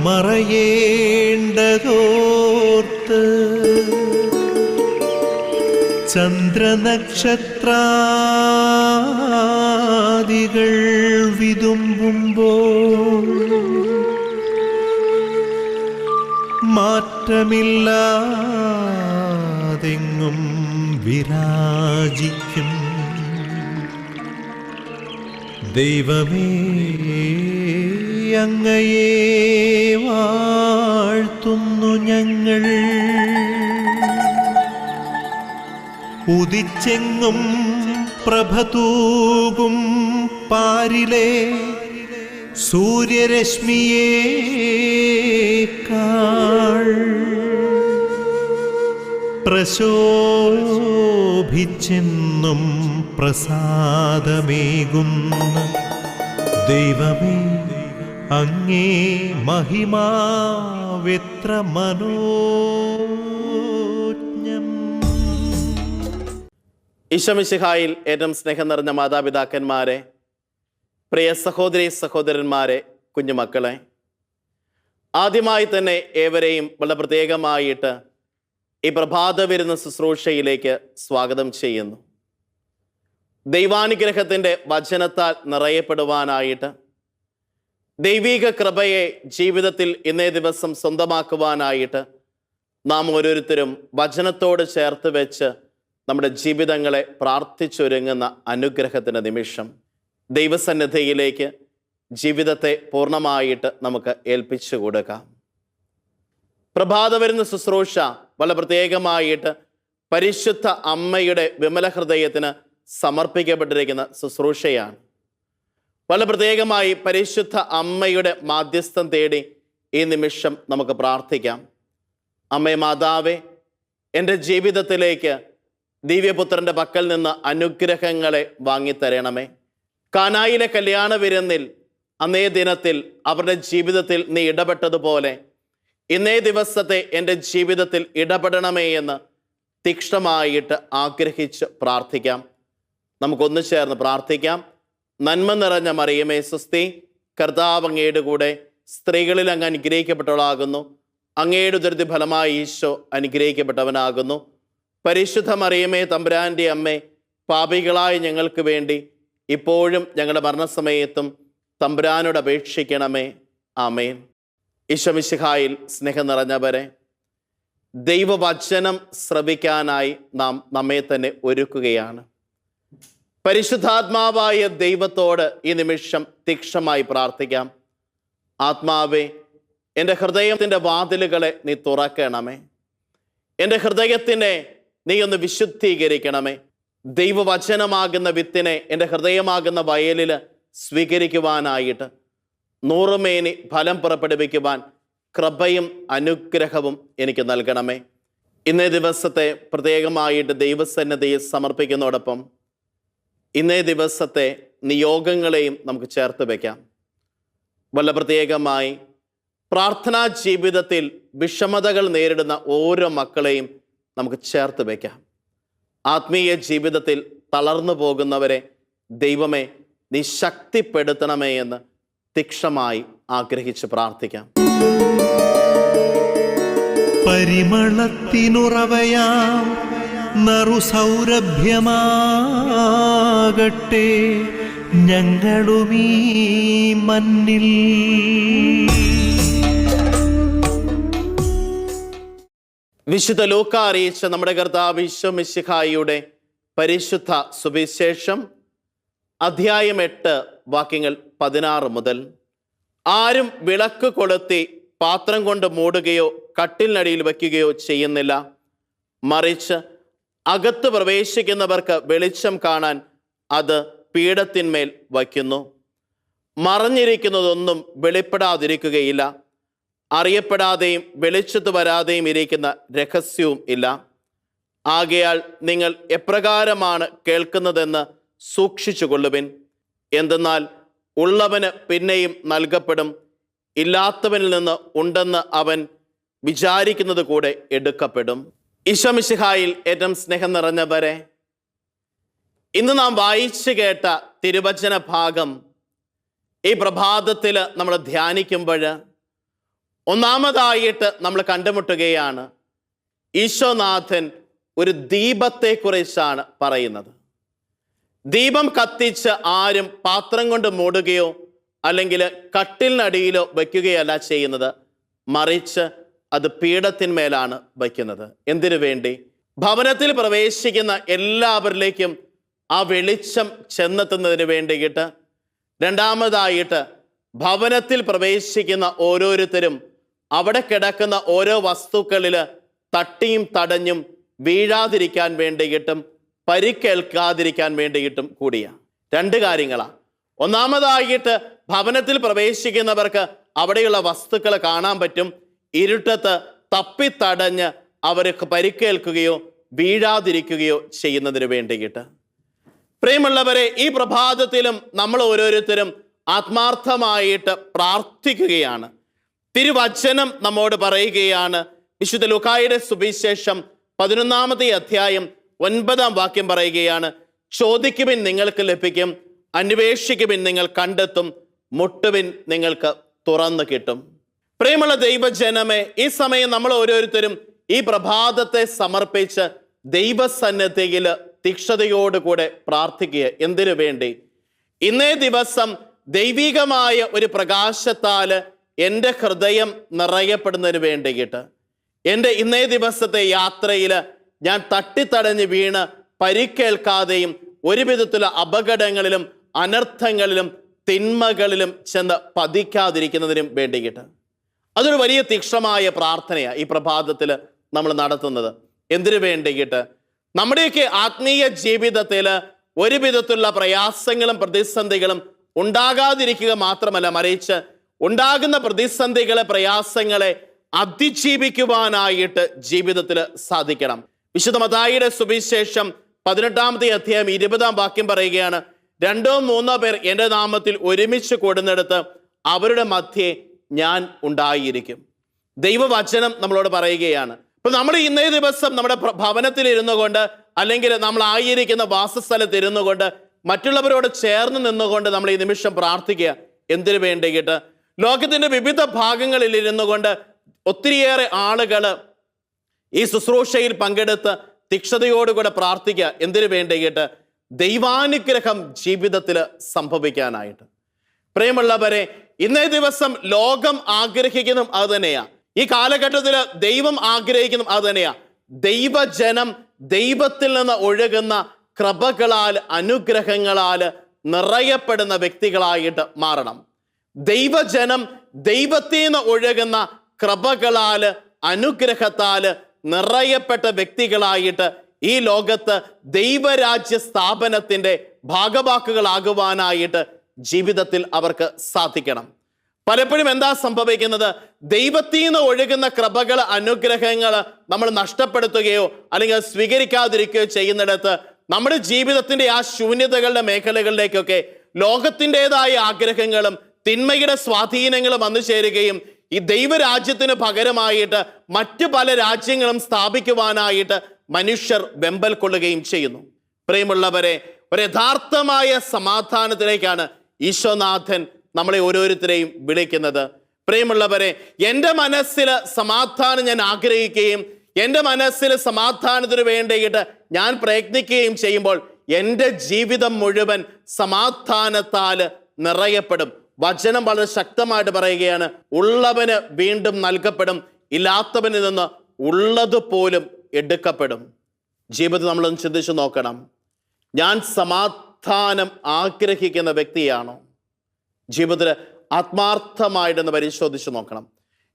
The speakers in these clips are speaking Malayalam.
മറയേണ്ടതോർത്ത് ചന്ദ്രനക്ഷത്രാദികൾ വിതുമ്പുമ്പോൾ മാറ്റമില്ലാതെങ്ങും വിരാജിക്കും ദൈവമേ, അങ്ങയെ വാഴ്ത്തുന്നു ഞങ്ങൾ. ഉദിച്ചെങ്ങും പ്രഭതൂകും പാരിലെ സൂര്യരശ്മിയേക്കാൾ പ്രശോഭിച്ചെന്നും പ്രസാദമേകുന്ന ദൈവമേ, അങ്ങേ മഹിമാവെത്ര മനോജ്ഞം. ഈശോമിശിഹായിൽ ഏറ്റവും സ്നേഹം നിറഞ്ഞ മാതാപിതാക്കന്മാരെ, പ്രിയ സഹോദരി സഹോദരന്മാരെ, കുഞ്ഞുമക്കളെ, ആദ്യമായി തന്നെ ഏവരെയും വളരെ പ്രത്യേകമായിട്ട് ഈ പ്രഭാത വിരുന്ന ശുശ്രൂഷയിലേക്ക് സ്വാഗതം ചെയ്യുന്നു. ദൈവാനുഗ്രഹത്തിൻ്റെ വചനത്താൽ നിറയപ്പെടുവാനായിട്ട്, ദൈവിക കൃപയെ ജീവിതത്തിൽ ഇന്നേ ദിവസം സ്വന്തമാക്കുവാനായിട്ട് നാം ഓരോരുത്തരും വചനത്തോട് ചേർത്ത് വെച്ച് നമ്മുടെ ജീവിതങ്ങളെ പ്രാർത്ഥിച്ചൊരുങ്ങുന്ന അനുഗ്രഹത്തിൻ്റെ നിമിഷം. ദൈവസന്നിധിയിലേക്ക് ജീവിതത്തെ പൂർണ്ണമായിട്ട് നമുക്ക് ഏൽപ്പിച്ചു കൊടുക്കാം. പ്രഭാത വരുന്ന ശുശ്രൂഷ വളരെ പ്രത്യേകമായിട്ട് പരിശുദ്ധ അമ്മയുടെ വിമല ഹൃദയത്തിന് സമർപ്പിക്കപ്പെട്ടിരിക്കുന്ന ശുശ്രൂഷയാണ്. വളരെ പ്രത്യേകമായി പരിശുദ്ധ അമ്മയുടെ മാധ്യസ്ഥം തേടി ഈ നിമിഷം നമുക്ക് പ്രാർത്ഥിക്കാം. അമ്മേ മാതാവേ, എൻ്റെ ജീവിതത്തിലേക്ക് ദിവ്യപുത്രൻ്റെ പക്കൽ നിന്ന് അനുഗ്രഹങ്ങളെ വാങ്ങിത്തരണമേ. കാനായിലെ കല്യാണ വിരുന്നിൽ അന്നേ ദിനത്തിൽ അവരുടെ ജീവിതത്തിൽ നീ ഇടപെട്ടതുപോലെ ഇന്നേ ദിവസത്തെ എൻ്റെ ജീവിതത്തിൽ ഇടപെടണമേ എന്ന് തീക്ഷ്ണമായിട്ട് ആഗ്രഹിച്ച് പ്രാർത്ഥിക്കാം. നമുക്കൊന്നു ചേർന്ന് പ്രാർത്ഥിക്കാം. നന്മ നിറഞ്ഞ മറിയമേ സ്വസ്തി, കർത്താവ് അങ്ങയുടെ കൂടെ സ്ത്രീകളിൽ അങ്ങ് അനുഗ്രഹിക്കപ്പെട്ടവളാകുന്നു. അങ്ങയുടെ ഉദരത്തിൻ ഫലമായി ഈശോ അനുഗ്രഹിക്കപ്പെട്ടവനാകുന്നു. പരിശുദ്ധ മറിയമേ തമ്പുരാൻ്റെ അമ്മേ, പാപികളായ ഞങ്ങൾക്ക് വേണ്ടി ഇപ്പോഴും ഞങ്ങളുടെ മരണസമയത്തും തമ്പുരാനോട് അപേക്ഷിക്കണമേ. ആമേൻ. ഈശോമിശിഹായിൽ സ്നേഹം നിറഞ്ഞവരെ, ദൈവവചനം ശ്രവിക്കാനായി നാം നമ്മെ തന്നെ ഒരുക്കുകയാണ്. പരിശുദ്ധാത്മാവായ ദൈവത്തോട് ഈ നിമിഷം തീക്ഷണമായി പ്രാർത്ഥിക്കാം. ആത്മാവേ, എൻ്റെ ഹൃദയത്തിൻ്റെ വാതിലുകളെ നീ തുറക്കണമേ. എൻ്റെ ഹൃദയത്തിനെ നീ ഒന്ന് വിശുദ്ധീകരിക്കണമേ. ദൈവവചനമാകുന്ന വിത്തിനെ എൻ്റെ ഹൃദയമാകുന്ന വയലിൽ സ്വീകരിക്കുവാനായിട്ട് നൂറുമേനി ഫലം പുറപ്പെടുവിക്കുവാൻ കൃപയും അനുഗ്രഹവും എനിക്ക് നൽകണമേ. ഇന്നേ ദിവസത്തെ പ്രത്യേകമായിട്ട് ദൈവസന്നിധിയെ സമർപ്പിക്കുന്നതോടൊപ്പം ഇന്നേ ദിവസത്തെ നിയോഗങ്ങളെയും നമുക്ക് ചേർത്ത് വയ്ക്കാം. വളരെ പ്രത്യേകമായി പ്രാർത്ഥനാ ജീവിതത്തിൽ വിഷമതകൾ നേരിടുന്ന ഓരോ മക്കളെയും നമുക്ക് ചേർത്ത് വയ്ക്കാം. ആത്മീയ ജീവിതത്തിൽ തളർന്നു പോകുന്നവരെ ദൈവമേ നീ ശക്തിപ്പെടുത്തണമേ എന്ന് തീക്ഷണമായി ആഗ്രഹിച്ച് പ്രാർത്ഥിക്കാം. പരിമളത്തിനുറവയാം നറുസൗരഭ്യമാകട്ടെ ഞങ്ങളുമീ മണ്ണിൽ. വിശുദ്ധ ലൂക്കാ അറിയിച്ച നമ്മുടെ കർത്താവ് ഈശോമിശിഹായിയുടെ പരിശുദ്ധ സുവിശേഷം അധ്യായം 8 വാക്യങ്ങൾ 16 മുതൽ. ആരും വിളക്ക് കൊളുത്തി പാത്രം കൊണ്ട് മൂടുകയോ കട്ടിലിനടിയിൽ വയ്ക്കുകയോ ചെയ്യുന്നില്ല. മറിച്ച് അകത്ത് പ്രവേശിക്കുന്നവർക്ക് വെളിച്ചം കാണാൻ അത് പീഠത്തിന്മേൽ വയ്ക്കുന്നു. മറഞ്ഞിരിക്കുന്നതൊന്നും വെളിപ്പെടാതിരിക്കുകയില്ല. അറിയപ്പെടാതെയും വെളിച്ചത്ത് വരാതെയും ഇരിക്കുന്ന രഹസ്യവും ഇല്ല. ആകയാൽ നിങ്ങൾ എപ്രകാരമാണ് കേൾക്കുന്നതെന്ന് സൂക്ഷിച്ചു കൊള്ളുവിൻ. എന്തെന്നാൽ ഉള്ളവന് പിന്നെയും നൽകപ്പെടും, ഇല്ലാത്തവനിൽ നിന്ന് ഉണ്ടെന്ന് അവൻ വിചാരിക്കുന്നത് കൂടെ എടുക്കപ്പെടും. ഈശോമിശിഹായിൽ ഏറ്റവും സ്നേഹം നിറഞ്ഞവരെ, ഇന്ന് നാം വായിച്ചു കേട്ട തിരുവചന ഭാഗം ഈ പ്രഭാതത്തിൽ നമ്മൾ ധ്യാനിക്കുമ്പോൾ ഒന്നാമതായിട്ട് നമ്മൾ കണ്ടുമുട്ടുകയാണ്, ഈശോനാഥൻ ഒരു ദീപത്തെക്കുറിച്ചാണ് പറയുന്നത്. ദീപം കത്തിച്ച് ആരും പാത്രം കൊണ്ട് മൂടുകയോ അല്ലെങ്കിൽ കട്ടിലിനടിയിലോ വയ്ക്കുകയല്ല ചെയ്യുന്നത്, മറിച്ച് അത് പീഠത്തിന്മേലാണ് വയ്ക്കുന്നത്. എന്തിനു വേണ്ടി? ഭവനത്തിൽ പ്രവേശിക്കുന്ന എല്ലാവരിലേക്കും ആ വെളിച്ചം ചെന്നെത്തുന്നതിന് വേണ്ടിയിട്ട്. രണ്ടാമതായിട്ട് ഭവനത്തിൽ പ്രവേശിക്കുന്ന ഓരോരുത്തരും അവിടെ കിടക്കുന്ന ഓരോ വസ്തുക്കളിൽ തട്ടിയും തടഞ്ഞും വീഴാതിരിക്കാൻ വേണ്ടിയിട്ടും പരിക്കേൽക്കാതിരിക്കാൻ വേണ്ടിയിട്ടും കൂടിയാണ്. രണ്ട് കാര്യങ്ങളാണ്. ഒന്നാമതായിട്ട് ഭവനത്തിൽ പ്രവേശിക്കുന്നവർക്ക് അവിടെയുള്ള വസ്തുക്കൾ കാണാൻ പറ്റും. ഇരുട്ടത്ത് തപ്പിത്തടഞ്ഞ് അവർക്ക് പരിക്കേൽക്കുകയോ വീഴാതിരിക്കുകയോ ചെയ്യുന്നതിന് വേണ്ടിയിട്ട്. പ്രിയമുള്ളവരെ, ഈ പ്രഭാതത്തിലും നമ്മൾ ഓരോരുത്തരും ആത്മാർത്ഥമായിട്ട് പ്രാർത്ഥിക്കുകയാണ്. തിരുവചനം നമ്മോട് പറയുകയാണ്. വിശുദ്ധ ലൂക്കായുടെ സുവിശേഷം 11-ാമത്തെ അധ്യായം 9-ാം വാക്യം പറയുകയാണ്, ചോദിക്കുവിൻ നിങ്ങൾക്ക് ലഭിക്കും, അന്വേഷിക്കുവിൻ നിങ്ങൾ കണ്ടെത്തും, മുട്ടുവിൻ നിങ്ങൾക്ക് തുറന്നു കിട്ടും. പ്രിയമുള്ള ദൈവജനമേ, ഈ സമയം നമ്മൾ ഓരോരുത്തരും ഈ പ്രഭാതത്തെ സമർപ്പിച്ച് ദൈവസന്നിധിയിൽ തീക്ഷ്ണതയോടുകൂടെ പ്രാർത്ഥിക്കുക. എന്തിനു വേണ്ടി? ഇന്നേ ദിവസം ദൈവികമായ ഒരു പ്രകാശത്താൽ എൻ്റെ ഹൃദയം നിറയപ്പെടുന്നതിന് വേണ്ടിയിട്ട്, എൻ്റെ ഇന്നേ ദിവസത്തെ യാത്രയിൽ ഞാൻ തട്ടിത്തടഞ്ഞ് വീണ് പരിക്കേൽക്കാതെയും ഒരു വിധത്തിലുള്ള അപകടങ്ങളിലും അനർത്ഥങ്ങളിലും തിന്മകളിലും ചെന്ന് പതിക്കാതിരിക്കുന്നതിനും വേണ്ടിയിട്ട്. അതൊരു വലിയ തീക്ഷ്ണമായ പ്രാർത്ഥനയാണ് ഈ പ്രഭാതത്തിൽ നമ്മൾ നടത്തുന്നത്. എന്തിനു വേണ്ടിയിട്ട്? നമ്മുടെയൊക്കെ ആത്മീയ ജീവിതത്തിൽ ഒരു വിധത്തിലുള്ള പ്രയാസങ്ങളും പ്രതിസന്ധികളും ഉണ്ടാകാതിരിക്കുക മാത്രമല്ല, മറിച്ച് ഉണ്ടാകുന്ന പ്രതിസന്ധികളെ, പ്രയാസങ്ങളെ അതിജീവിക്കുവാനായിട്ട് ജീവിതത്തിൽ സാധിക്കണം. വിശുദ്ധ മത്തായിയുടെ സുവിശേഷം 18-ാമത്തെ അധ്യായം 20-ാം വാക്യം പറയുകയാണ്, 2-3 പേർ എൻ്റെ നാമത്തിൽ ഒരുമിച്ച് കൂടുന്നിടത്ത് അവരുടെ മധ്യേ ഞാൻ ഉണ്ടായിരിക്കും. ദൈവവചനം നമ്മളോട് പറയുകയാണ്. അപ്പൊ നമ്മൾ ഇന്നേ ദിവസം നമ്മുടെ ഭവനത്തിൽ ഇരുന്നു കൊണ്ട്, അല്ലെങ്കിൽ നമ്മൾ ആയിരിക്കുന്ന വാസസ്ഥലത്ത് ഇരുന്നു കൊണ്ട്, മറ്റുള്ളവരോട് ചേർന്ന് നിന്നുകൊണ്ട് നമ്മൾ ഈ നിമിഷം പ്രാർത്ഥിക്കുക. എന്തിനു വേണ്ടിയിട്ട്? ലോകത്തിന്റെ വിവിധ ഭാഗങ്ങളിൽ ഇരുന്നു കൊണ്ട് ഒത്തിരിയേറെ ആളുകൾ ഈ ശുശ്രൂഷയിൽ പങ്കെടുത്ത് തീക്ഷ്ണതയോടുകൂടെ പ്രാർത്ഥിക്കുക. എന്തിനു വേണ്ടിയിട്ട്? ദൈവാനുഗ്രഹം ജീവിതത്തിൽ സംഭവിക്കാനായിട്ട്. പ്രിയമുള്ളവരെ, ഇന്നേ ദിവസം ലോകം ആഗ്രഹിക്കുന്നതും അത് തന്നെയാ. ഈ കാലഘട്ടത്തിൽ ദൈവം ആഗ്രഹിക്കുന്നതും അത് തന്നെയാ. ദൈവജനം ദൈവത്തിൽ നിന്ന് ഒഴുകുന്ന കൃപകളാൽ, അനുഗ്രഹങ്ങളാൽ നിറയപ്പെടുന്ന വ്യക്തികളായിട്ട് മാറണം. ദൈവജനം ദൈവത്തിൽ നിന്ന് ഒഴുകുന്ന കൃപകളാൽ, അനുഗ്രഹത്താൽ നിറയപ്പെട്ട വ്യക്തികളായിട്ട് ഈ ലോകത്ത് ദൈവരാജ്യ സ്ഥാപനത്തിന്റെ ഭാഗവാക്കുകളാകുവാനായിട്ട് ജീവിതത്തിൽ അവർക്ക് സാധിക്കണം. പലപ്പോഴും എന്താ സംഭവിക്കുന്നത്? ദൈവത്തിൽ നിന്ന് ഒഴുകുന്ന കൃപകൾ, അനുഗ്രഹങ്ങൾ നമ്മൾ നഷ്ടപ്പെടുത്തുകയോ അല്ലെങ്കിൽ സ്വീകരിക്കാതിരിക്കുകയോ ചെയ്യുന്നിടത്ത് നമ്മുടെ ജീവിതത്തിന്റെ ആ ശൂന്യതകളുടെ മേഖലകളിലേക്കൊക്കെ ലോകത്തിൻ്റെതായ ആഗ്രഹങ്ങളും തിന്മയുടെ സ്വാധീനങ്ങളും വന്നു ചേരുകയും ഈ ദൈവരാജ്യത്തിന് പകരമായിട്ട് മറ്റു പല രാജ്യങ്ങളും സ്ഥാപിക്കുവാനായിട്ട് മനുഷ്യർ വെമ്പൽ കൊള്ളുകയും ചെയ്യുന്നു. പ്രിയമുള്ളവരെ, ഒരു യഥാർത്ഥമായ സമാധാനത്തിലേക്കാണ് ഈശോനാഥൻ നമ്മളെ ഓരോരുത്തരെയും വിളിക്കുന്നത്. പ്രിയമുള്ളവരെ, എൻ്റെ മനസ്സിൽ സമാധാനം ഞാൻ ആഗ്രഹിക്കുകയും എൻ്റെ മനസ്സിൽ സമാധാനത്തിന് വേണ്ടിയിട്ട് ഞാൻ പ്രയത്നിക്കുകയും ചെയ്യുമ്പോൾ എൻ്റെ ജീവിതം മുഴുവൻ സമാധാനത്താൽ നിറയപ്പെടും. വചനം വളരെ ശക്തമായിട്ട് പറയുകയാണ്, ഉള്ളവന് വീണ്ടും നൽകപ്പെടും, ഇല്ലാത്തവനിൽ നിന്ന് ഉള്ളതുപോലും എടുക്കപ്പെടും. ജീവിതം നമ്മളൊന്ന് ചിന്തിച്ചു നോക്കണം. ഞാൻ സമാധാനം ആഗ്രഹിക്കുന്ന വ്യക്തിയാണോ? ജീവിതത്തിൽ ആത്മാർത്ഥമായിട്ടൊന്ന് പരിശോധിച്ച് നോക്കണം.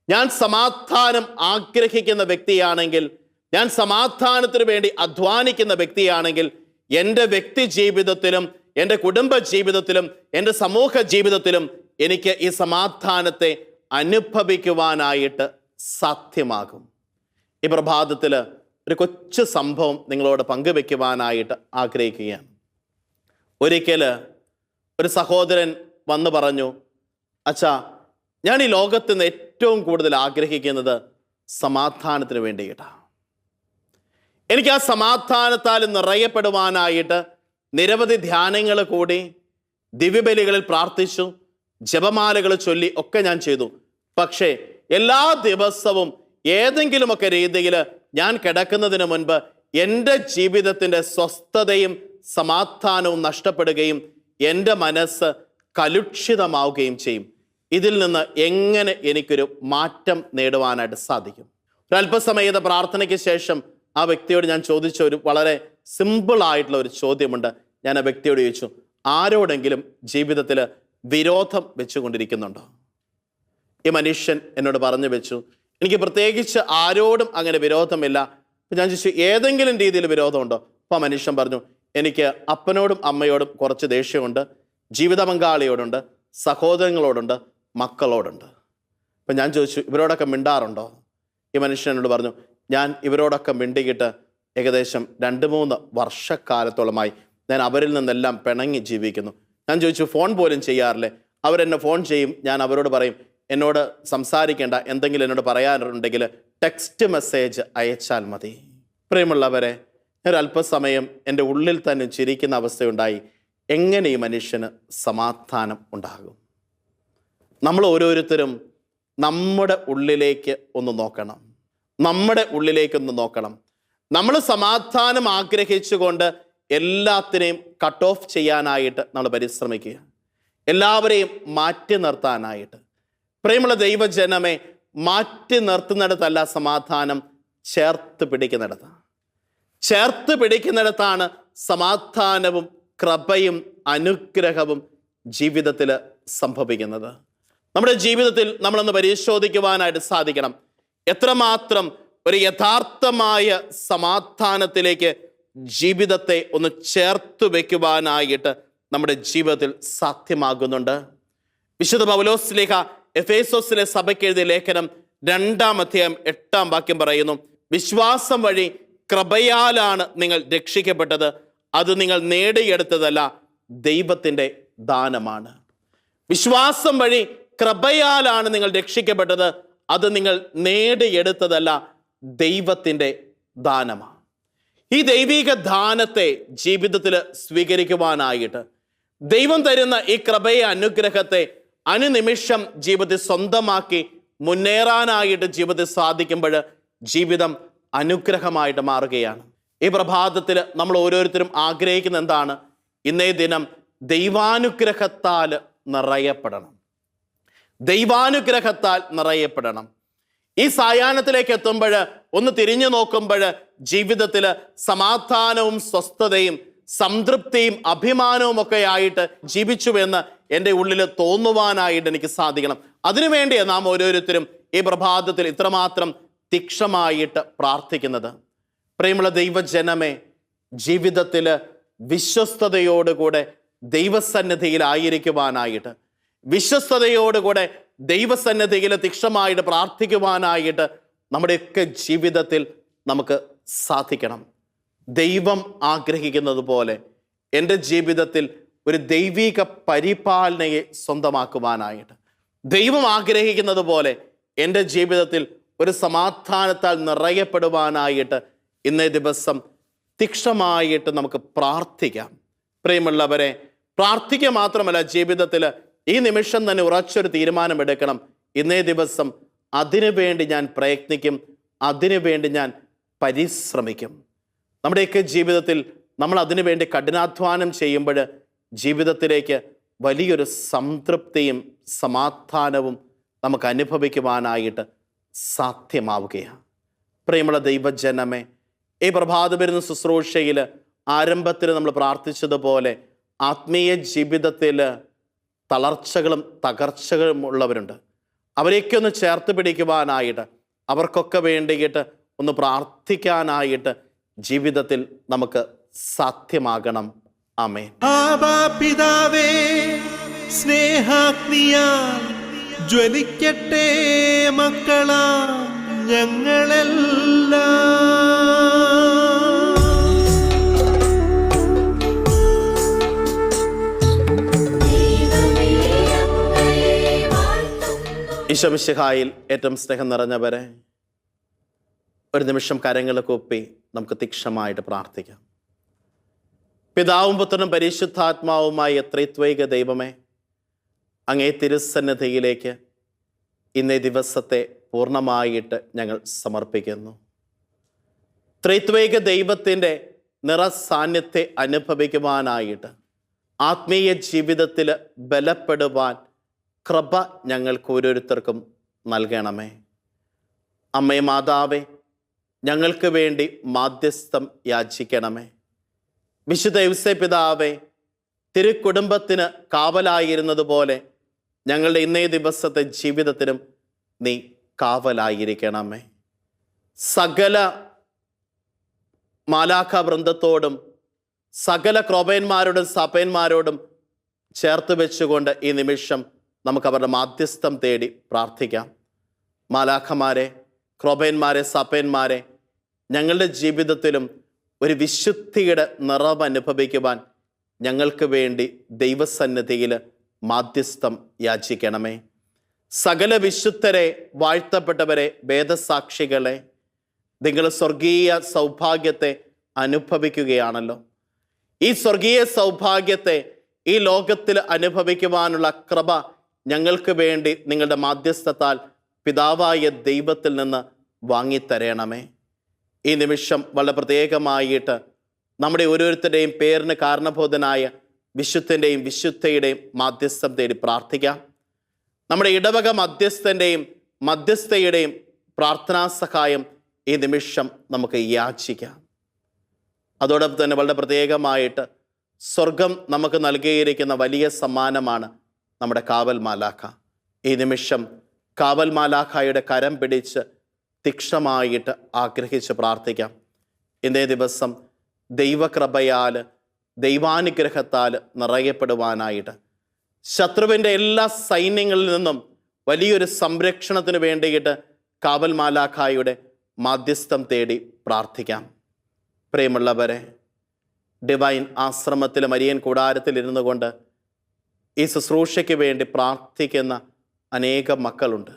ഞാൻ സമാധാനം ആഗ്രഹിക്കുന്ന വ്യക്തിയാണെങ്കിൽ, ഞാൻ സമാധാനത്തിന് വേണ്ടി അധ്വാനിക്കുന്ന വ്യക്തിയാണെങ്കിൽ, എൻ്റെ വ്യക്തി ജീവിതത്തിലും എൻ്റെ കുടുംബ ജീവിതത്തിലും എൻ്റെ സമൂഹ ജീവിതത്തിലും എനിക്ക് ഈ സമാധാനത്തെ അനുഭവിക്കുവാനായിട്ട് സാധ്യമാകും. ഈ പ്രഭാതത്തിൽ ഒരു കൊച്ചു സംഭവം നിങ്ങളോട് പങ്കുവെക്കുവാനായിട്ട് ആഗ്രഹിക്കുകയാണ്. ഒരിക്കൽ ഒരു സഹോദരൻ വന്ന് പറഞ്ഞു, അച്ഛാ, ഞാൻ ഈ ലോകത്ത് നിന്ന് ഏറ്റവും കൂടുതൽ ആഗ്രഹിക്കുന്നത് സമാധാനത്തിന് വേണ്ടിയിട്ടാണ്. എനിക്ക് ആ സമാധാനത്താൽ നിറയപ്പെടുവാനായിട്ട് നിരവധി ധ്യാനങ്ങൾ കൂടി, ദിവ്യബലികളിൽ പ്രാർത്ഥിച്ചു, ജപമാലകൾ ചൊല്ലി ഒക്കെ ഞാൻ ചെയ്തു. പക്ഷേ എല്ലാ ദിവസവും ഏതെങ്കിലുമൊക്കെ രീതിയിൽ ഞാൻ കിടക്കുന്നതിന് മുൻപ് എൻ്റെ ജീവിതത്തിൻ്റെ സ്വസ്ഥതയും സമാധാനവും നഷ്ടപ്പെടുകയും എൻ്റെ മനസ്സ് കലുഷിതമാവുകയും ചെയ്യും. ഇതിൽ നിന്ന് എങ്ങനെ എനിക്കൊരു മാറ്റം നേടുവാനായിട്ട് സാധിക്കും? ഒരല്പസമയത്തെ പ്രാർത്ഥനയ്ക്ക് ശേഷം ആ വ്യക്തിയോട് ഞാൻ ചോദിച്ച ഒരു വളരെ സിമ്പിളായിട്ടുള്ള ഒരു ചോദ്യമുണ്ട്. ഞാൻ ആ വ്യക്തിയോട് ചോദിച്ചു, ആരോടെങ്കിലും ജീവിതത്തിൽ വിരോധം വെച്ചുകൊണ്ടിരിക്കുന്നുണ്ടോ? ഈ മനുഷ്യൻ എന്നോട് പറഞ്ഞു വെച്ചു, എനിക്ക് പ്രത്യേകിച്ച് ആരോടും അങ്ങനെ വിരോധമില്ല. അപ്പം ഞാൻ ചോദിച്ചു, ഏതെങ്കിലും രീതിയിൽ വിരോധമുണ്ടോ? അപ്പോൾ ആ മനുഷ്യൻ പറഞ്ഞു, എനിക്ക് അപ്പനോടും അമ്മയോടും കുറച്ച് ദേഷ്യമുണ്ട്, ജീവിത പങ്കാളിയോടുണ്ട്, സഹോദരങ്ങളോടുണ്ട്, മക്കളോടുണ്ട്. അപ്പം ഞാൻ ചോദിച്ചു, ഇവരോടൊക്കെ മിണ്ടാറുണ്ടോ? ഈ മനുഷ്യൻ എന്നോട് പറഞ്ഞു, ഞാൻ ഇവരോടൊക്കെ മിണ്ടിയിട്ട് ഏകദേശം 2-3 വർഷക്കാലത്തോളമായി ഞാൻ അവരിൽ നിന്നെല്ലാം പിണങ്ങി ജീവിക്കുന്നു. ഞാൻ ചോദിച്ചു, ഫോൺ പോലും ചെയ്യാറില്ലേ? അവരെന്നെ ഫോൺ ചെയ്യും, ഞാൻ അവരോട് പറയും എന്നോട് സംസാരിക്കേണ്ട, എന്തെങ്കിലും എന്നോട് പറയാനുണ്ടെങ്കിൽ ടെക്സ്റ്റ് മെസ്സേജ് അയച്ചാൽ മതി. പ്രിയമുള്ളവരെ, ഒരല്പസമയം എൻ്റെ ഉള്ളിൽ തന്നെ ചിരിക്കുന്ന അവസ്ഥയുണ്ടായി. എങ്ങനെ ഈ മനുഷ്യന് സമാധാനം ഉണ്ടാകും? നമ്മൾ ഓരോരുത്തരും നമ്മുടെ ഉള്ളിലേക്ക് ഒന്ന് നോക്കണം. നമ്മൾ സമാധാനം ആഗ്രഹിച്ചുകൊണ്ട് എല്ലാത്തിനെയും കട്ട് ഓഫ് ചെയ്യാനായിട്ട് നമ്മൾ പരിശ്രമിക്കുക, എല്ലാവരെയും മാറ്റി നിർത്താനായിട്ട്. പ്രിയമുള്ള ദൈവജനമേ, മാറ്റി നിർത്തുന്നിടത്തല്ല സമാധാനം, ചേർത്ത് പിടിക്കുന്നിടത്താണ് സമാധാനവും കൃപയും അനുഗ്രഹവും ജീവിതത്തിൽ സംഭവിക്കുന്നത്. നമ്മുടെ ജീവിതത്തിൽ നമ്മളൊന്ന് പരിശോധിക്കുവാനായിട്ട് സാധിക്കണം. എത്രമാത്രം ഒരു യഥാർത്ഥമായ സമാധാനത്തിലേക്ക് ജീവിതത്തെ ഒന്ന് ചേർത്ത് വയ്ക്കുവാനായിട്ട് നമ്മുടെ ജീവിതത്തിൽ സാധ്യമാകുന്നുണ്ട്. വിശുദ്ധ പൗലോസ്ലീഹ എഫേസോസിലെ സഭയ്ക്ക് എഴുതിയ ലേഖനം 2-ാം അധ്യായം 8-ാം വാക്യം പറയുന്നു, വിശ്വാസം വഴി കൃപയാലാണ് നിങ്ങൾ രക്ഷിക്കപ്പെട്ടത്, അത് നിങ്ങൾ നേടിയെടുത്തതല്ല, ദൈവത്തിൻ്റെ ദാനമാണ്. വിശ്വാസം വഴി കൃപയാലാണ് നിങ്ങൾ രക്ഷിക്കപ്പെട്ടത്, അത് നിങ്ങൾ നേടിയെടുത്തതല്ല, ദൈവത്തിൻ്റെ ദാനമാണ്. ഈ ദൈവിക ദാനത്തെ ജീവിതത്തിൽ സ്വീകരിക്കുവാനായിട്ട്, ദൈവം തരുന്ന ഈ കൃപയെ, അനുഗ്രഹത്തെ അനുനിമിഷം ജീവിതത്തിൽ സ്വന്തമാക്കി മുന്നേറാനായിട്ട് ജീവിതത്തിൽ സാധിക്കുമ്പോൾ ജീവിതം അനുഗ്രഹമായിട്ട് മാറുകയാണ്. ഈ പ്രഭാതത്തിൽ നമ്മൾ ഓരോരുത്തരും ആഗ്രഹിക്കുന്ന എന്താണ്? ഇന്നേ ദിനം ദൈവാനുഗ്രഹത്താൽ നിറയപ്പെടണം. ഈ സായാഹ്നത്തിലേക്ക് എത്തുമ്പോൾ ഒന്ന് തിരിഞ്ഞു നോക്കുമ്പോൾ ജീവിതത്തിൽ സമാധാനവും സ്വസ്ഥതയും സംതൃപ്തിയും അഭിമാനവും ഒക്കെ ആയിട്ട് ജീവിച്ചുവെന്ന് എൻ്റെ ഉള്ളിൽ തോന്നുവാനായിട്ട് എനിക്ക് സാധിക്കണം. അതിനുവേണ്ടിയാണ് നാം ഓരോരുത്തരും ഈ പ്രഭാതത്തിൽ ഇത്രമാത്രം തീക്ഷണമായിട്ട് പ്രാർത്ഥിക്കുന്നത്. പ്രിയമുള്ള ദൈവജനമേ, ജീവിതത്തിൽ വിശ്വസ്തയോടുകൂടെ ദൈവസന്നിധിയിലായിരിക്കുവാനായിട്ട്, വിശ്വസ്തയോടുകൂടെ ദൈവസന്നിധിയിൽ തീക്ഷണമായിട്ട് പ്രാർത്ഥിക്കുവാനായിട്ട് നമ്മുടെയൊക്കെ ജീവിതത്തിൽ നമുക്ക് സാധിക്കണം. ദൈവം ആഗ്രഹിക്കുന്നത് പോലെ എൻ്റെ ജീവിതത്തിൽ ഒരു ദൈവിക പരിപാലനയെ സ്വന്തമാക്കുവാനായിട്ട്, ദൈവം ആഗ്രഹിക്കുന്നത് പോലെ എൻ്റെ ജീവിതത്തിൽ ഒരു സമാധാനത്താൽ നിറയപ്പെടുവാനായിട്ട് ഇന്നേ ദിവസം തീക്ഷണമായിട്ട് നമുക്ക് പ്രാർത്ഥിക്കാം. പ്രിയമുള്ളവരെ, പ്രാർത്ഥിക്കുക മാത്രമല്ല, ജീവിതത്തിൽ ഈ നിമിഷം തന്നെ ഉറച്ചൊരു തീരുമാനമെടുക്കണം. ഇന്നേ ദിവസം അതിനുവേണ്ടി ഞാൻ പ്രയത്നിക്കും, അതിനുവേണ്ടി ഞാൻ പരിശ്രമിക്കും. നമ്മുടെയൊക്കെ ജീവിതത്തിൽ നമ്മൾ അതിനുവേണ്ടി കഠിനാധ്വാനം ചെയ്യുമ്പോൾ ജീവിതത്തിലേക്ക് വലിയൊരു സംതൃപ്തിയും സമാധാനവും നമുക്ക് അനുഭവിക്കുവാനായിട്ട് സാധ്യമാവുകയാണ്. പ്രിയമുള്ള ദൈവജനമേ, ഈ പ്രഭാത വരുന്ന ശുശ്രൂഷയിൽ ആരംഭത്തിൽ നമ്മൾ പ്രാർത്ഥിച്ചതുപോലെ ആത്മീയ ജീവിതത്തിൽ തളർച്ചകളും തകർച്ചകളും ഉള്ളവരുണ്ട്. അവരെയൊക്കെ ഒന്ന് ചേർത്ത് പിടിക്കുവാനായിട്ട്, അവർക്കൊക്കെ വേണ്ടിയിട്ട് ഒന്ന് പ്രാർത്ഥിക്കാനായിട്ട് ജീവിതത്തിൽ നമുക്ക് സാധ്യമാകണം. ആമേൻ. ആബാ പിതാവേ, സ്നേഹാഗ്നിയാൽ ജ്വലിക്കട്ടെ മക്കളാ ഞങ്ങളെല്ലാം. ഈശോ മിശിഹായിൽ ഏറ്റവും സ്നേഹം നിറഞ്ഞവരെ, ഒരു നിമിഷം കരങ്ങൾ കൂപ്പി നമുക്ക് തീക്ഷണമായിട്ട് പ്രാർത്ഥിക്കാം. പിതാവും പുത്രനും പരിശുദ്ധാത്മാവുമായി ത്രിത്വൈക ദൈവമേ, അങ്ങേ തിരുസന്നിധിയിലേക്ക് ഇന്നേ ദിവസത്തെ പൂർണ്ണമായിട്ട് ഞങ്ങൾ സമർപ്പിക്കുന്നു. ത്രിത്വൈക ദൈവത്തിൻ്റെ നിറസാന്നിധ്യത്തെ അനുഭവിക്കുവാനായിട്ട് ആത്മീയ ജീവിതത്തിൽ ബലപ്പെടുവാൻ കൃപ ഞങ്ങൾക്ക് ഓരോരുത്തർക്കും നൽകണമേ. അമ്മേ മാതാവേ, ഞങ്ങൾക്ക് വേണ്ടി മാധ്യസ്ഥം യാചിക്കണമേ. വിശുദ്ധ യൗസേപ്പ് പിതാവേ, തിരുക്കുടുംബത്തിന് കാവലായിരുന്നതുപോലെ ഞങ്ങളുടെ ഇന്നേ ദിവസത്തെ ജീവിതത്തിനും നീ കാവലായിരിക്കണമേ. സകല മാലാഖ വൃന്ദത്തോടും സകല ക്രോപന്മാരോടും സഭയന്മാരോടും ചേർത്ത് വെച്ചുകൊണ്ട് ഈ നിമിഷം നമുക്ക് അവരുടെ മാധ്യസ്ഥം തേടി പ്രാർത്ഥിക്കാം. മാലാഖമാരെ, ക്രോപന്മാരെ, സഭയന്മാരെ, ഞങ്ങളുടെ ജീവിതത്തിലും ഒരു വിശുദ്ധിയുടെ നിറവ് അനുഭവിക്കുവാൻ ഞങ്ങൾക്ക് വേണ്ടി ദൈവസന്നിധിയിൽ മാധ്യസ്ഥം യാചിക്കണമേ. സകല വിശുദ്ധരെ, വാഴ്ത്തപ്പെട്ടവരെ, വേദസാക്ഷികളെ, നിങ്ങൾ സ്വർഗീയ സൗഭാഗ്യത്തെ അനുഭവിക്കുകയാണല്ലോ. ഈ സ്വർഗീയ സൗഭാഗ്യത്തെ ഈ ലോകത്തിൽ അനുഭവിക്കുവാനുള്ള കൃപ ഞങ്ങൾക്ക് വേണ്ടി നിങ്ങളുടെ മാധ്യസ്ഥത്താൽ പിതാവായ ദൈവത്തിൽ നിന്ന് വാങ്ങിത്തരണമേ. ഈ നിമിഷം വളരെ പ്രത്യേകമായിട്ട് നമ്മുടെ ഓരോരുത്തരുടെയും പേരിന് കാരണഭൂതനായ വിശുദ്ധൻ്റെയും വിശുദ്ധയുടെയും മാധ്യസ്ഥം തേടി പ്രാർത്ഥിക്കാം. നമ്മുടെ ഇടവക മധ്യസ്ഥൻ്റെയും മധ്യസ്ഥയുടെയും പ്രാർത്ഥനാ സഹായം ഈ നിമിഷം നമുക്ക് യാചിക്കാം. അതോടൊപ്പം തന്നെ വളരെ പ്രത്യേകമായിട്ട് സ്വർഗം നമുക്ക് നൽകിയിരിക്കുന്ന വലിയ സമ്മാനമാണ് നമ്മുടെ കാവൽ മാലാഖ. ഈ നിമിഷം കാവൽ മാലാഖയുടെ കരം പിടിച്ച് തീക്ഷ്ണമായിട്ട് ആഗ്രഹിച്ച് പ്രാർത്ഥിക്കാം. ഇന്നേ ദിവസം ദൈവകൃപയാൽ, ദൈവാനുഗ്രഹത്താൽ നിറയപ്പെടുവാനായിട്ട് ശത്രുവിൻ്റെ എല്ലാ സൈന്യങ്ങളിൽ നിന്നും വലിയൊരു സംരക്ഷണത്തിന് വേണ്ടിയിട്ട് കാവൽ മാലാഖയുടെ മാധ്യസ്ഥം തേടി പ്രാർത്ഥിക്കാം. പ്രിയമുള്ളവരെ, ഡിവൈൻ ആശ്രമത്തിൽ മരിയൻ കൂടാരത്തിൽ ഇരുന്നു കൊണ്ട് ഈ ശുശ്രൂഷയ്ക്ക് വേണ്ടി പ്രാർത്ഥിക്കുന്ന അനേകം മക്കളുണ്ട്.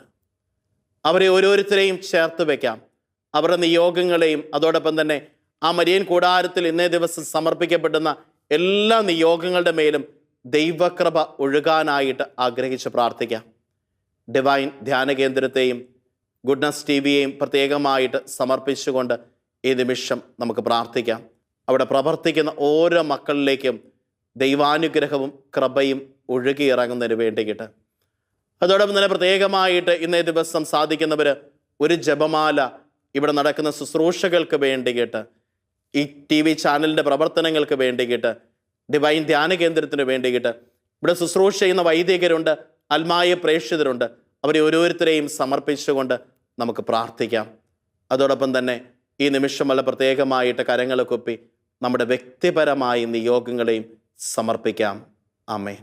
അവരെ ഓരോരുത്തരെയും ചേർത്ത് വയ്ക്കാം. അവരുടെ നിയോഗങ്ങളെയും അതോടൊപ്പം തന്നെ ആ മരിയൻ കൂടാരത്തിൽ ഇന്നേ ദിവസം സമർപ്പിക്കപ്പെടുന്ന എല്ലാ നിയോഗങ്ങളുടെ മേലും ദൈവകൃപ ഒഴുകാനായിട്ട് ആഗ്രഹിച്ച് പ്രാർത്ഥിക്കാം. ഡിവൈൻ ധ്യാന കേന്ദ്രത്തെയും ഗുഡ്നസ് ടിവിയെയും പ്രത്യേകമായിട്ട് സമർപ്പിച്ചുകൊണ്ട് ഈ നിമിഷം നമുക്ക് പ്രാർത്ഥിക്കാം. അവിടെ പ്രവർത്തിക്കുന്ന ഓരോ മക്കളിലേക്കും ദൈവാനുഗ്രഹവും കൃപയും ഒഴുകിയിറങ്ങുന്നതിന് വേണ്ടിയിട്ട്. അതോടൊപ്പം തന്നെ പ്രത്യേകമായിട്ട് ഇന്നേ ദിവസം സാധിക്കുന്നവർ ഒരു ജപമാല ഇവിടെ നടക്കുന്ന ശുശ്രൂഷകൾക്ക് വേണ്ടിയിട്ട്, ഈ TV ചാനലിൻ്റെ പ്രവർത്തനങ്ങൾക്ക് വേണ്ടിയിട്ട്, ഡിവൈൻ ധ്യാന കേന്ദ്രത്തിന് വേണ്ടിയിട്ട്, ഇവിടെ ശുശ്രൂഷ ചെയ്യുന്ന വൈദികരുണ്ട്, ആത്മായ പ്രേക്ഷിതരുണ്ട്. അവരെ ഓരോരുത്തരെയും സമർപ്പിച്ചുകൊണ്ട് നമുക്ക് പ്രാർത്ഥിക്കാം. അതോടൊപ്പം തന്നെ ഈ നിമിഷം വളരെ പ്രത്യേകമായിട്ട് കരങ്ങൾ കുപ്പി നമ്മുടെ വ്യക്തിപരമായ നിയോഗങ്ങളെയും സമർപ്പിക്കാം. ആമേൻ.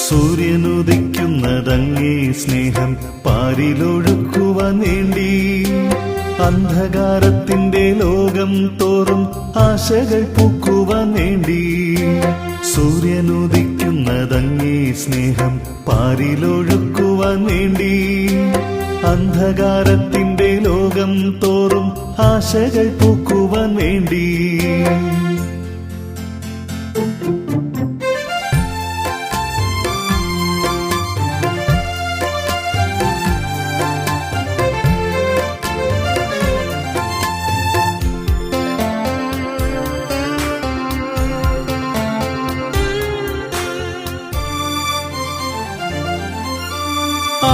സൂര്യനുദിക്കുന്നതങ്ങേ സ്നേഹം പാരിലൊഴുക്കുവാൻ വേണ്ടി അന്ധകാരത്തിന്റെ ലോകം തോറും ആശകൾ പൂക്കുവാൻ വേണ്ടി. സൂര്യനുദിക്കുന്നതങ്ങേ സ്നേഹം പാരിലൊഴുക്കുവാൻ പൂക്കുവാൻ വേണ്ടി അന്ധകാരത്തിന്റെ ലോകം തോറും ആശകൾ പൂക്കുവാൻ വേണ്ടി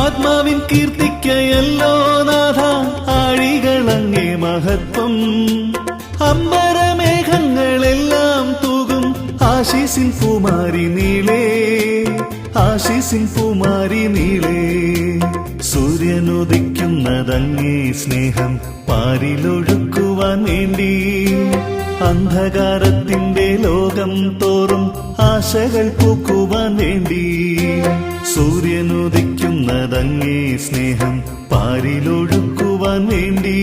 ആത്മാവിൻ കീർത്തിക്കയല്ലോ നാഥ ആഴികളങ്ങേ മഹത്വം അമ്പരമേഘങ്ങളെല്ലാം തൂകും ആശീസിൻ കുമാരി നീളേ ആശീസിൻ കുമാരി നീളേ സൂര്യനുദിക്കുന്നതങ്ങേ സ്നേഹം പാരിലൊഴുക്കുവാൻ വേണ്ടി അന്ധകാരത്തിന്റെ ലോകം തോറും ആശകൾ പൂക്കുവാൻ വേണ്ടി സൂര്യനുദിക്കുന്നതങ്ങേ സ്നേഹം പാരിലൊഴുക്കുവാൻ വേണ്ടി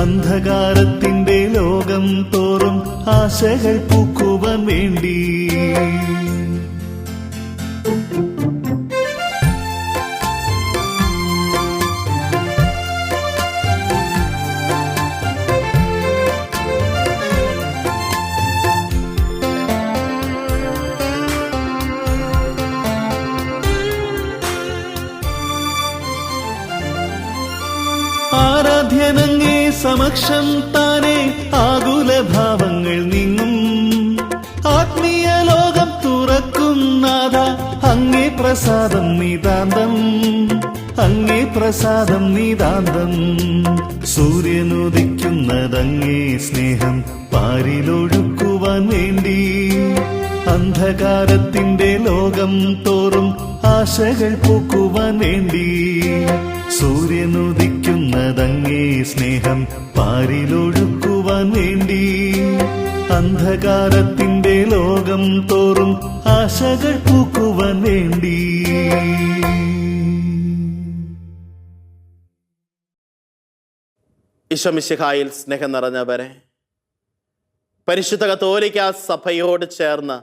അന്ധകാരത്തിന്റെ ലോകം തോറും ആശകൾ പൂക്കുവാൻ വേണ്ടി ആരാധ്യനങ്ങേ സമക്ഷം താനെ ആകുലഭാവങ്ങൾ നീങ്ങും ആത്മീയ ലോകം തുറക്കും നാഥ അങ്ങേ പ്രസാദം നിതാന്തം അങ്ങേ പ്രസാദം നിതാന്തം സൂര്യനുദിക്കുന്നതങ്ങേ സ്നേഹം പാരിലൊഴുക്കുവാൻ വേണ്ടി അന്ധകാരത്തിന്റെ ലോകം തോറും ആശകൾ പൂക്കുവാൻ വേണ്ടി സൂര്യനുദിക്കുന്നതങ്ങേ സ്നേഹം പാരിലൊഴുക്കുവാൻ വേണ്ടി അന്ധകാരത്തിന്റെ ലോകം തോറും ആശകൾ പൂക്കുവാൻ വേണ്ടി ഈശോ മിശിഹായിൽ സ്നേഹം നിറഞ്ഞവരെ, പരിശുദ്ധ കത്തോലിക്ക സഭയോട് ചേർന്ന്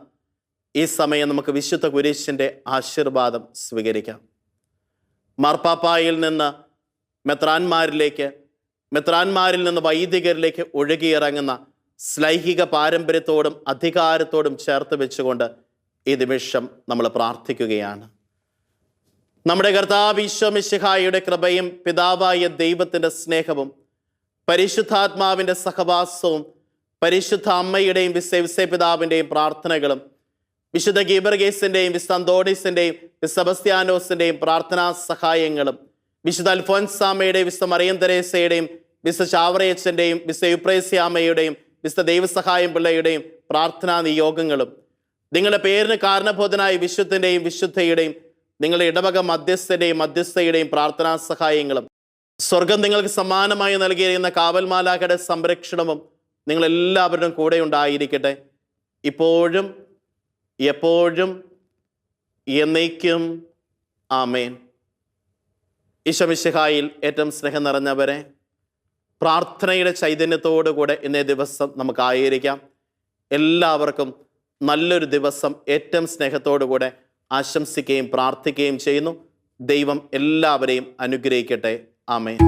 ഈ സമയം നമുക്ക് വിശുദ്ധ കുരിശിൻ്റെ ആശീർവാദം സ്വീകരിക്കാം. മാർപ്പാപ്പായിൽ നിന്ന് മെത്രാന്മാരിലേക്ക്, മെത്രാന്മാരിൽ നിന്ന് വൈദികരിലേക്ക് ഒഴുകിയിറങ്ങുന്ന ശ്ലൈഹിക പാരമ്പര്യത്തോടും അധികാരത്തോടും ചേർത്ത് വെച്ചുകൊണ്ട് ഈ നിമിഷം നമ്മൾ പ്രാർത്ഥിക്കുകയാണ്. നമ്മുടെ കർത്താവ് ഈശോ മിശിഹായുടെ കൃപയും പിതാവായ ദൈവത്തിൻ്റെ സ്നേഹവും പരിശുദ്ധാത്മാവിൻ്റെ സഹവാസവും പരിശുദ്ധ അമ്മയുടെയും വിശ്വ പിതാവിൻ്റെയും പ്രാർത്ഥനകളും വിശുദ്ധ ഗീബർഗീസിൻ്റെയും വിശുദ്ധ അന്തോണീസിൻ്റെയും വിശുദ്ധ സെബസ്ത്യാനോസിൻ്റെയും പ്രാർത്ഥനാ സഹായങ്ങളും വിശുദ്ധ അൽഫോൻസാമയുടെയും വിശുദ്ധ മറിയം തെരേസയുടെയും വിശുദ്ധ ചാവറയച്ചൻ്റെയും വിശുദ്ധ യുപ്രേസ്യാമ്മയുടെയും വിശുദ്ധ ദൈവസഹായം പിള്ളയുടെയും പ്രാർത്ഥനാ നിയോഗങ്ങളും നിങ്ങളുടെ പേരിന് കാരണബോധനായ വിശുദ്ധൻ്റെയും വിശുദ്ധയുടെയും നിങ്ങളുടെ ഇടവക മധ്യസ്ഥയുടെയും പ്രാർത്ഥനാ സഹായങ്ങളും സ്വർഗം നിങ്ങൾക്ക് സമ്മാനമായി നൽകിയിരിക്കുന്ന കാവൽമാലാഖയുടെ സംരക്ഷണവും നിങ്ങളെല്ലാവരുടെയും കൂടെ ഉണ്ടായിരിക്കട്ടെ, ഇപ്പോഴും എപ്പോഴും എന്നേക്കും. ആമേൻ. ഈശോ മിശിഹായിൽ ഏറ്റവും സ്നേഹം നിറഞ്ഞവരെ, പ്രാർത്ഥനയുടെ ചൈതന്യത്തോടുകൂടെ ഇന്നേ ദിവസം നമുക്ക് ആയിരിക്കാം. എല്ലാവർക്കും നല്ലൊരു ദിവസം ഏറ്റവും സ്നേഹത്തോടുകൂടെ ആശംസിക്കുകയും പ്രാർത്ഥിക്കുകയും ചെയ്യുന്നു. ദൈവം എല്ലാവരെയും അനുഗ്രഹിക്കട്ടെ. ആമേൻ.